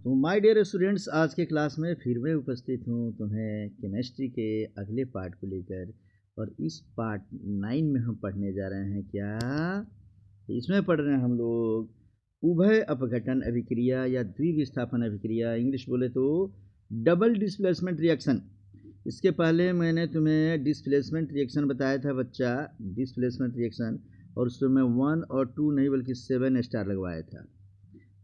तो my dear students, आज के क्लास में फिर मैं उपस्थित हूँ तुम्हें केमिस्ट्री के अगले पार्ट को लेकर। और इस पार्ट 9 में हम पढ़ने जा रहे हैं क्या? इसमें पढ़ रहे हैं हम लोग उभय अपघटन अभिक्रिया या द्विविस्थापन अभिक्रिया, इंग्लिश बोले तो डबल डिस्प्लेसमेंट रिएक्शन। इसके पहले मैंने तुम्हें डिस्प्लेसमेंट रिएक्शन बताया था बच्चा, डिस्प्लेसमेंट रिएक्शन, और उसमें 1 और 2 नहीं बल्कि 7 स्टार लगवाया था।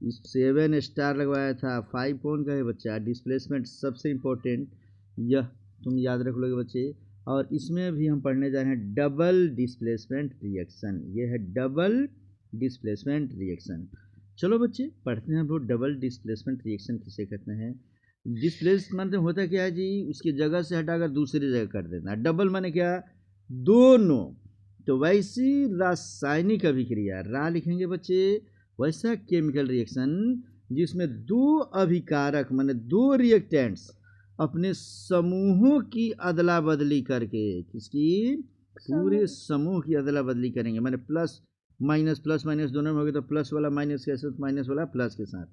इस 7 स्टार लगवाया था। 5 कौन का है बच्चा? डिस्प्लेसमेंट सबसे इम्पोर्टेंट, यह तुम याद रख लोगे बच्चे। और इसमें भी हम पढ़ने जा रहे हैं डबल डिस्प्लेसमेंट रिएक्शन। ये है डबल डिस्प्लेसमेंट रिएक्शन। चलो बच्चे पढ़ते हैं हम लोग डबल डिस्प्लेसमेंट रिएक्शन किसे कहते हैं। डिस्प्लेसमेंट होता क्या है जी? उसकी जगह से हटाकर दूसरी जगह कर देना। डबल माने क्या? दोनों। तो वैसी रासायनिक अभिक्रिया, रा लिखेंगे बच्चे, वैसा केमिकल रिएक्शन जिसमें दो अभिकारक माने दो रिएक्टेंट्स अपने समूहों की अदला बदली करके, किसकी? पूरे समूह की अदला बदली करेंगे। माने प्लस माइनस दोनों में हो गए, तो प्लस वाला माइनस के साथ, माइनस वाला प्लस के साथ,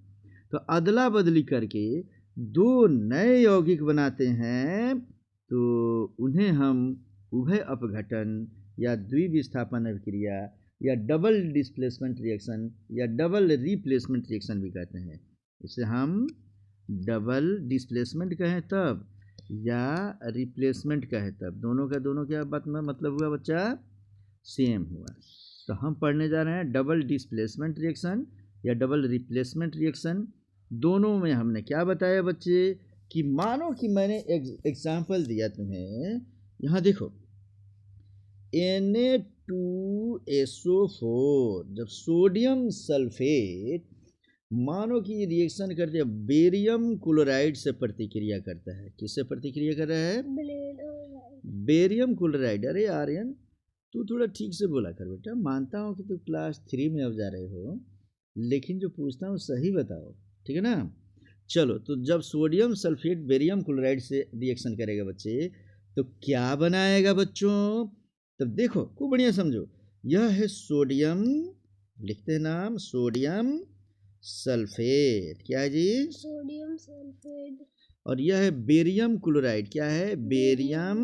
तो अदला बदली करके दो नए यौगिक बनाते हैं, तो उन्हें हम उभय अपघटन या द्विविस्थापन अभिक्रिया या डबल डिस्प्लेसमेंट रिएक्शन या डबल रिप्लेसमेंट रिएक्शन भी कहते हैं। इसे हम डबल डिस्प्लेसमेंट कहें तब या रिप्लेसमेंट कहें तब, दोनों का दोनों क्या मतलब हुआ बच्चा? सेम हुआ। तो हम पढ़ने जा रहे हैं डबल डिस्प्लेसमेंट रिएक्शन या डबल रिप्लेसमेंट रिएक्शन। दोनों में हमने क्या बताया बच्चे कि मानो कि मैंने एग्जाम्पल दिया तुम्हें, यहाँ देखो Na2SO4, जब सोडियम सल्फेट मानो कि ये रिएक्शन करते हैं बेरियम क्लोराइड से प्रतिक्रिया करता है। किससे प्रतिक्रिया कर रहा है? Barium chloride. अरे आर्यन तू थोड़ा ठीक से बोला कर बेटा, मानता हूँ कि तू क्लास 3 में अब जा रहे हो, लेकिन जो पूछता हूँ सही बताओ, ठीक है ना? चलो, तो जब सोडियम सल्फेट बेरियम क्लोराइड से रिएक्शन करेगा बच्चे, तो क्या बनाएगा बच्चों? तब देखो खूब बढ़िया समझो, यह है सोडियम, लिखते हैं नाम सोडियम सल्फेट। क्या है जी? Sodium sulphate. और यह है बेरियम क्लोराइड। क्या है? Barium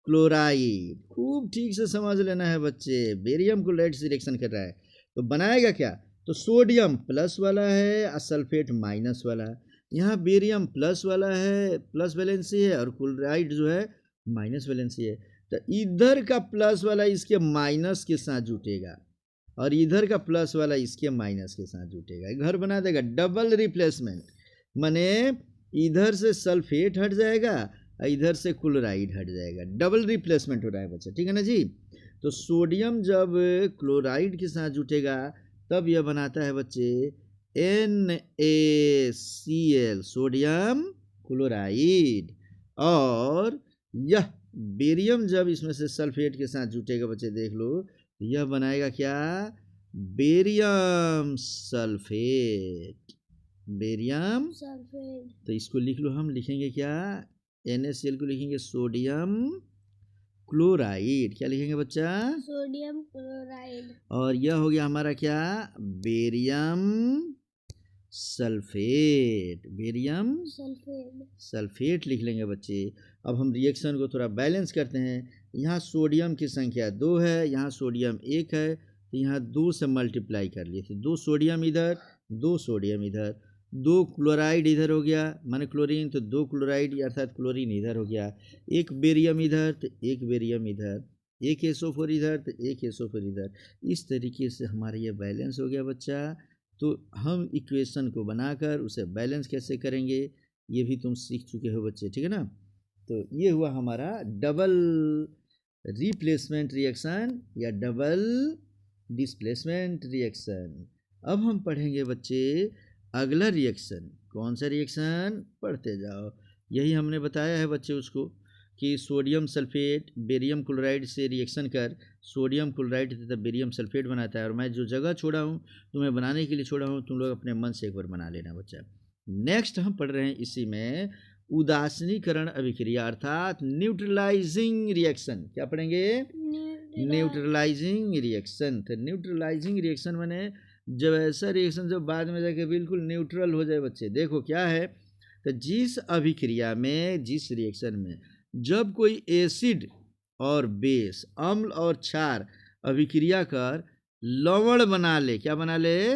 chloride. खूब ठीक से समझ लेना है बच्चे, बेरियम क्लोराइड से रिएक्शन कर रहा है, तो बनाएगा क्या? तो सोडियम प्लस वाला है और सल्फेट माइनस वाला। यहाँ बेरियम प्लस वाला है, प्लस वैलेंसी है, और क्लोराइड जो है माइनस वैलेंसी है। तो इधर का प्लस वाला इसके माइनस के साथ जुटेगा और इधर का प्लस वाला इसके माइनस के साथ जुटेगा, घर बना देगा। डबल रिप्लेसमेंट माने इधर से सल्फेट हट जाएगा और इधर से क्लोराइड हट जाएगा। डबल रिप्लेसमेंट हो रहा है बच्चा, ठीक है ना जी? तो सोडियम जब क्लोराइड के साथ जुटेगा तब यह बनाता है बच्चे NaCl, सोडियम क्लोराइड। और यह बेरियम जब इसमें से सल्फेट के साथ जुटेगा बच्चे, देख लो, यह बनाएगा क्या? Barium sulphate. Barium sulphate. तो इसको लिख लो, हम लिखेंगे क्या? NaCl को लिखेंगे सोडियम क्लोराइड। क्या लिखेंगे बच्चा? Sodium chloride. और यह हो गया हमारा क्या? Barium sulphate. बेरियम सल्फेट लिख लेंगे बच्चे। अब हम रिएक्शन को थोड़ा बैलेंस करते हैं। यहाँ सोडियम की संख्या 2 है, यहाँ सोडियम 1 है, तो यहाँ 2 से मल्टीप्लाई कर लिए, तो 2 सोडियम इधर, 2 सोडियम इधर, 2 क्लोराइड इधर हो गया माने क्लोरीन, तो 2 क्लोराइड अर्थात क्लोरीन इधर हो गया। 1 बेरियम इधर तो 1 बेरियम इधर, 1 SO4 इधर तो 1 SO4 इधर। इस तरीके से हमारा ये बैलेंस हो गया बच्चा। तो हम इक्वेशन को बनाकर उसे बैलेंस कैसे करेंगे ये भी तुम सीख चुके हो बच्चे, ठीक है ना? तो ये हुआ हमारा डबल रिप्लेसमेंट रिएक्शन या डबल डिस्प्लेसमेंट रिएक्शन। अब हम पढ़ेंगे बच्चे अगला रिएक्शन। कौन सा रिएक्शन? पढ़ते जाओ। यही हमने बताया है बच्चे उसको कि सोडियम सल्फेट बेरियम क्लोराइड से रिएक्शन कर सोडियम क्लोराइड तथा बेरियम सल्फेट बनाता है। और मैं जो जगह छोड़ा हूँ तुम्हें बनाने के लिए छोड़ा हूँ, तुम लोग अपने मन से एक बार बना लेना बच्चा। नेक्स्ट हम पढ़ रहे हैं इसी में उदासीनीकरण अभिक्रिया अर्थात न्यूट्रलाइजिंग रिएक्शन। क्या पढ़ेंगे? Neutralising reaction. तो न्यूट्रलाइजिंग रिएक्शन माने जब ऐसा रिएक्शन जब बाद में जाके बिल्कुल न्यूट्रल हो जाए बच्चे, देखो क्या है, तो जिस अभिक्रिया में, जिस रिएक्शन में जब कोई एसिड और बेस, अम्ल और क्षार अभिक्रिया कर लवण बना ले, क्या बना ले,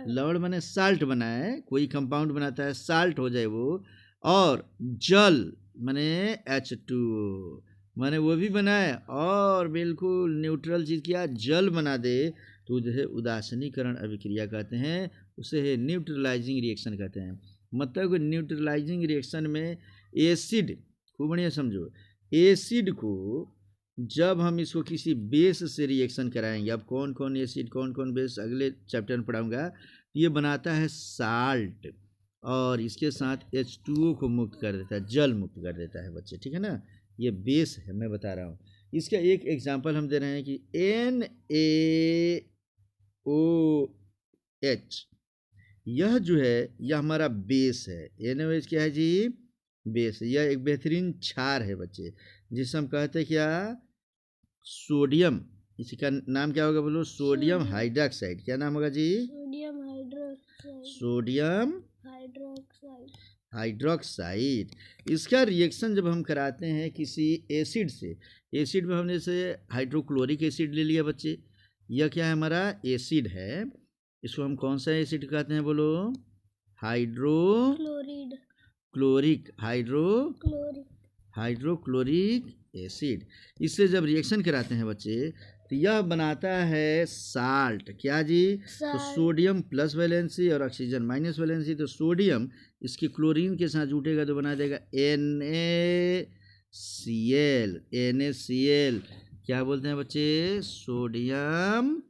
लवण बने साल्ट बनाए, कोई कंपाउंड बनाता है साल्ट हो जाए वो, और जल माने H2O माने वो भी बनाए और बिल्कुल न्यूट्रल चीज़ किया जल बना दे, तो जो है उदासीनीकरण अभिक्रिया कहते हैं, उसे है न्यूट्रलाइजिंग रिएक्शन कहते हैं। मतलब न्यूट्रलाइजिंग रिएक्शन में एसिड, खूब बढ़िया समझो, एसिड को जब हम इसको किसी बेस से रिएक्शन कराएंगे, अब कौन कौन एसिड कौन कौन बेस अगले चैप्टर में पढ़ाऊंगा, ये बनाता है साल्ट और इसके साथ H2O को मुक्त कर देता है, जल मुक्त कर देता है बच्चे, ठीक है ना, ये बेस है मैं बता रहा हूँ। इसका एक एग्जांपल हम दे रहे हैं कि NaOH, यह जो है यह हमारा बेस है। NaOH क्या है जी, बेस। यह एक बेहतरीन क्षार है बच्चे, जिसे हम कहते हैं क्या, सोडियम। इसका नाम क्या होगा बोलो, सोडियम हाइड्रोक्साइड। क्या नाम होगा जी, सोडियम हाइड्रोक्साइड। इसका रिएक्शन जब हम कराते हैं किसी एसिड से, एसिड में हमने जैसे हाइड्रोक्लोरिक एसिड ले लिया बच्चे, यह क्या है, हमारा एसिड है, इसको हम कौन सा एसिड कहते हैं बोलो, हाइड्रोक्लोरिक एसिड। इससे जब रिएक्शन कराते हैं बच्चे, तो यह बनाता है साल्ट। क्या जी, तो सोडियम प्लस वैलेंसी और ऑक्सीजन माइनस वैलेंसी, तो सोडियम इसके क्लोरीन के साथ जुटेगा तो बना देगा NaCl। क्या बोलते हैं बच्चे, सोडियम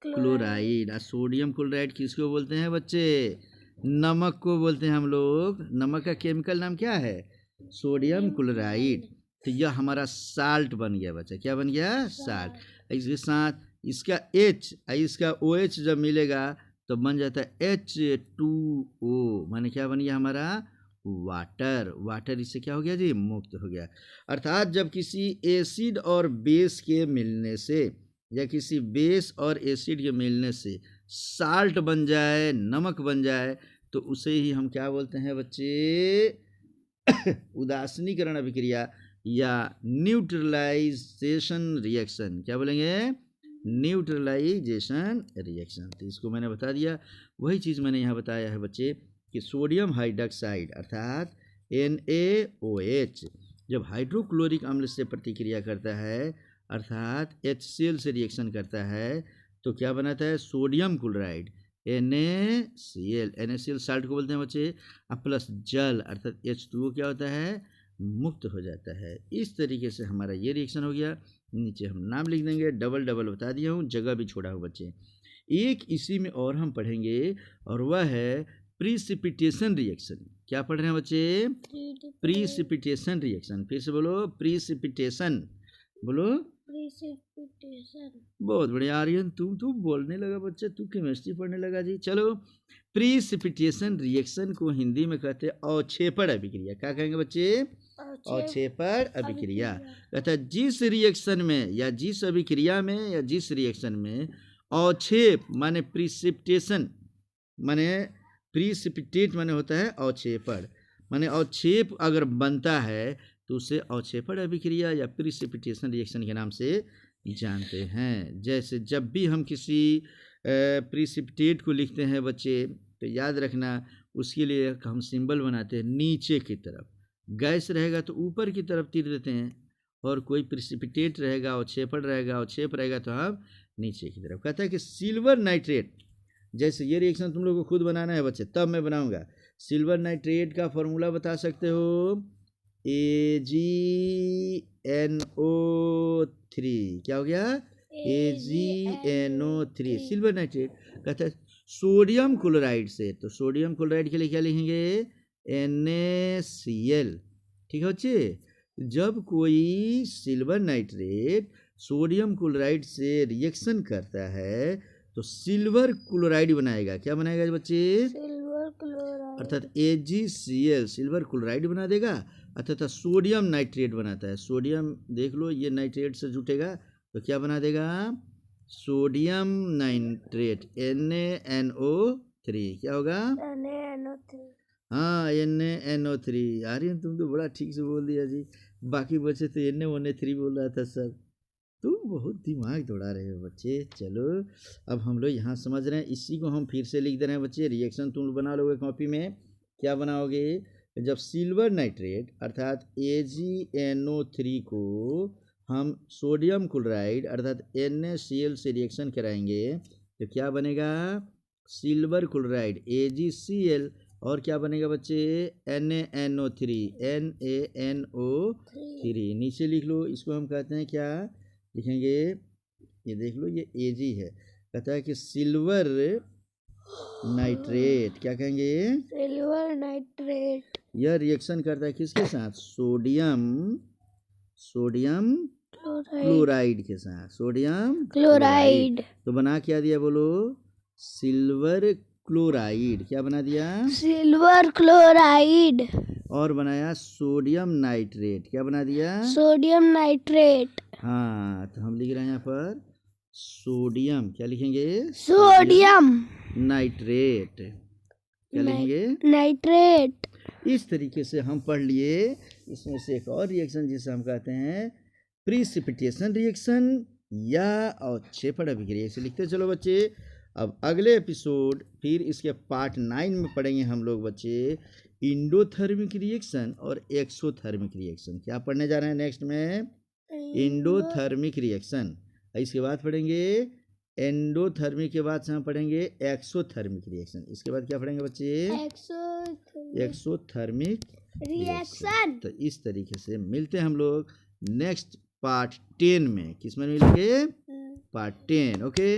क्लोराइड। और सोडियम क्लोराइड किसको बोलते हैं बच्चे, नमक को बोलते हैं हम लोग। नमक का केमिकल नाम क्या है, सोडियम क्लोराइड। तो यह हमारा साल्ट बन गया बच्चा, क्या बन गया, साल्ट। इसके साथ इसका H इसका OH जब मिलेगा तो बन जाता है H2O, माने क्या बन गया हमारा, वाटर। वाटर इससे क्या हो गया जी, मुक्त हो गया। अर्थात जब किसी एसिड और बेस के मिलने से, या किसी बेस और एसिड के मिलने से साल्ट बन जाए, नमक बन जाए, तो उसे ही हम क्या बोलते हैं बच्चे, उदासीनीकरण अभिक्रिया या न्यूट्रलाइजेशन रिएक्शन। क्या बोलेंगे, न्यूट्रलाइजेशन रिएक्शन। तो इसको मैंने बता दिया, वही चीज़ मैंने यहाँ बताया है बच्चे कि सोडियम हाइड्रोक्साइड अर्थात NaOH जब हाइड्रोक्लोरिक अम्ल से प्रतिक्रिया करता है अर्थात HCl से रिएक्शन करता है, तो क्या बनाता है, सोडियम क्लोराइड NaCl साल्ट को बोलते हैं बच्चे, अब प्लस जल अर्थात H2O क्या होता है, मुक्त हो जाता है। इस तरीके से हमारा ये रिएक्शन हो गया। नीचे हम नाम लिख देंगे, डबल डबल बता दिया हूँ, जगह भी छोड़ा हूँ बच्चे। एक इसी में और हम पढ़ेंगे और वह है प्रीसिपिटेशन रिएक्शन। क्या पढ़ रहे हैं बच्चे, प्रीसिपिटेशन रिएक्शन। फिर से बोलो, प्रीसिपिटेशन बोलो, बहुत बढ़िया आर्यन, तू बोलने लगा बच्चा, तू केमिस्ट्री पढ़ने लगा जी। चलो, प्रीसिपिटेशन रिएक्शन को हिंदी में कहते हैं अवक्षेपण अभिक्रिया। क्या कहेंगे बच्चे, अवक्षेपण अभिक्रिया। कहता है जिस रिएक्शन में या जिस अभिक्रिया में या जिस रिएक्शन में अवक्षेप माने प्रीसिपिटेशन माने प्रीसिपिटेट माने होता है अवक्षेपण, माने अवक्षेप अगर बनता है तो उसे अवक्षेपण अभिक्रिया या प्रीसिपिटेशन रिएक्शन के नाम से जानते हैं। जैसे जब भी हम किसी प्रीसिपिटेट को लिखते हैं बच्चे, तो याद रखना उसके लिए हम सिंबल बनाते हैं नीचे की तरफ, गैस रहेगा तो ऊपर की तरफ तीर देते हैं, और कोई प्रिसिपिटेट रहेगा अवक्षेपण रहेगा, अवक्षेप रहेगा तो हम नीचे की तरफ। कहता है कि सिल्वर नाइट्रेट, जैसे ये रिएक्शन तुम लोग को खुद बनाना है बच्चे, तब मैं बनाऊंगा। सिल्वर नाइट्रेट का फॉर्मूला बता सकते हो, AgNO3। क्या हो गया, AgNO3 सिल्वर नाइट्रेट। कहता है सोडियम क्लोराइड से, तो सोडियम क्लोराइड के लिए क्या लिखेंगे, NaCl। ठीक है बच्चे, जब कोई सिल्वर नाइट्रेट सोडियम क्लोराइड से रिएक्शन करता है तो सिल्वर क्लोराइड बनाएगा। क्या बनाएगा बच्चे, सिल्वर क्लोराइड, अर्थात AgCl सिल्वर क्लोराइड बना देगा, अर्थात सोडियम नाइट्रेट बनाता है। सोडियम देख लो, ये नाइट्रेट से जुटेगा तो क्या बना देगा, सोडियम नाइट्रेट NaNO3 क्या होगा? हाँ NaNO3। यार तुम तो बड़ा ठीक से बोल दिया जी, बाकी बच्चे तो NaONA3 बोल रहा था सब। तुम बहुत दिमाग दौड़ा रहे हो बच्चे। चलो अब हम लोग यहाँ समझ रहे हैं, इसी को हम फिर से लिख दे रहे हैं बच्चे। रिएक्शन तुम बना लोगे कॉपी में। क्या बनाओगे? जब सिल्वर नाइट्रेट अर्थात AgNO3 को हम सोडियम क्लोराइड अर्थात NaCl से रिएक्शन कराएंगे तो क्या बनेगा? Silver chloride AgCl। और क्या बनेगा बच्चे? NaNO3 NaNO3। नीचे लिख लो, इसको हम कहते हैं क्या लिखेंगे? ये देख लो, ये Ag है। कहता है कि सिल्वर नाइट्रेट, क्या कहेंगे? Silver nitrate. यह रिएक्शन करता है किसके साथ? सोडियम क्लोराइड के साथ। Sodium chloride. तो बना क्या दिया बोलो? Silver chloride. क्या बना दिया? Silver chloride. और बनाया सोडियम नाइट्रेट। क्या बना दिया? Sodium nitrate. हाँ, तो हम लिख रहे हैं यहाँ पर सोडियम। क्या लिखेंगे? Sodium nitrate. क्या लिखेंगे? नाइट्रेट। इस तरीके से हम पढ़ लिए। इसमें से एक और रिएक्शन जिसे हम कहते हैं प्रिसिपिटेशन रिएक्शन या अवक्षेपण अभिक्रिया से लिखते चलो बच्चे। अब अगले एपिसोड फिर इसके पार्ट 9 में पढ़ेंगे हम लोग बच्चे इंडोथर्मिक रिएक्शन और एक्सोथर्मिक रिएक्शन। क्या पढ़ने जा रहे हैं नेक्स्ट में? Endothermic reaction. इसके बाद पढ़ेंगे एंडोथर्मिक के बाद से हम पढ़ेंगे एक्सोथर्मिक रिएक्शन। इसके बाद क्या पढ़ेंगे बच्चे? Exothermic reaction. तो इस तरीके से मिलते हैं हम लोग नेक्स्ट पार्ट 10 में। किस में मिलेंगे? पार्ट 10। ओके।